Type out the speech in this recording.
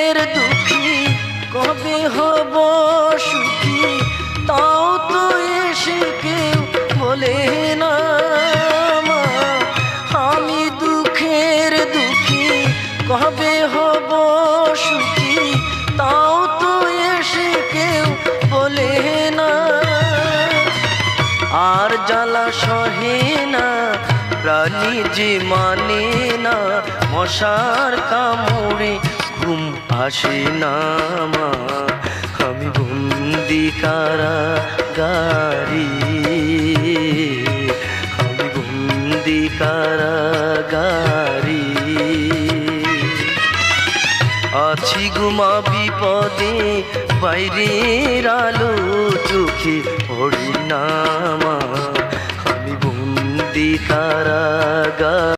দুঃখের দুঃখী কবে হব সুখী তাও তো এসে কেউ বলে না মা। আমি দুঃখের দুঃখী কবে হব সুখী তাও তো এসে কেউ বলে না। আর জ্বালা সহে না প্রাণী যে মানে না, মশার কামড়ে ঘুম আসে না মা। আমি বন্দি কারাগারে, আমি বন্দি কারাগারে। আছি গুমা বিপদে বাইরের আলো চোখে পড়ে না মা। আমি বন্দি কারাগারে।